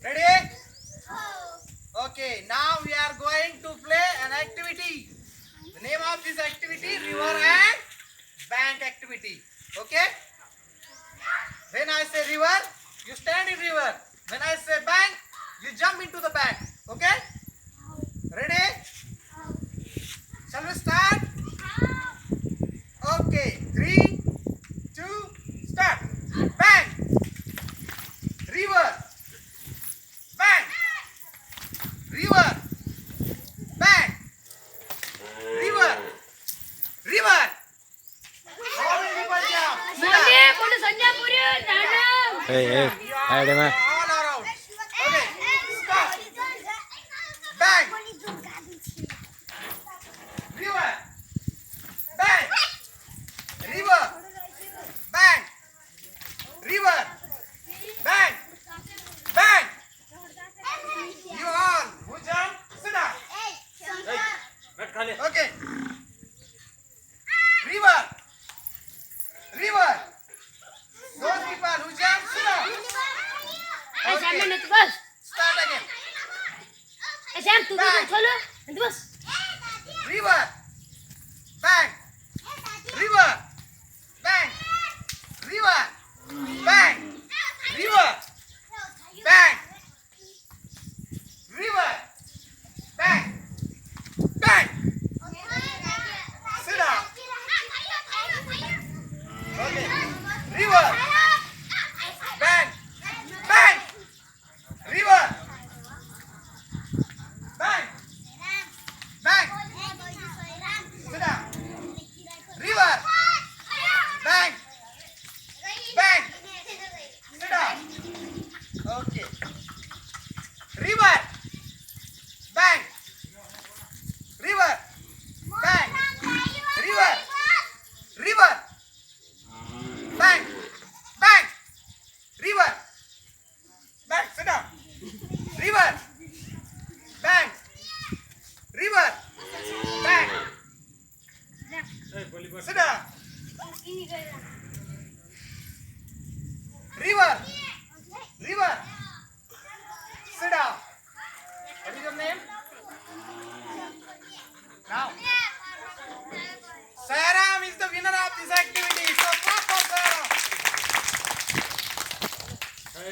Ready? Okay, now we are going to play an activity. The name of this activity, river and bank activity. Okay? When I say river, you stand in river. When I say bank, you jump into the bank. Okay? Ready? Shall we start? Okay, 3, 2, start. Bank, river, bank, river, bank, river, river. How many people jump? Hey, All around. Okay, stop. Bank, river, bank, river, bank, river, bank, bank. You all who jump, sit down. Okay. River, river. Those people who jump, sit down. Okay. Start again. River, bank, river, bank, river, bank, river, bank, river, bank, bank. Sit down. Okay. River, bank, bank, river, bank, bank. Sit down. River, bank, bank. Sit down. Okay. River, bank, river, bank, river, river, bank, bank, river, bank. Sit down. River, bank, river, bank. Sit down. River, river. Sit down.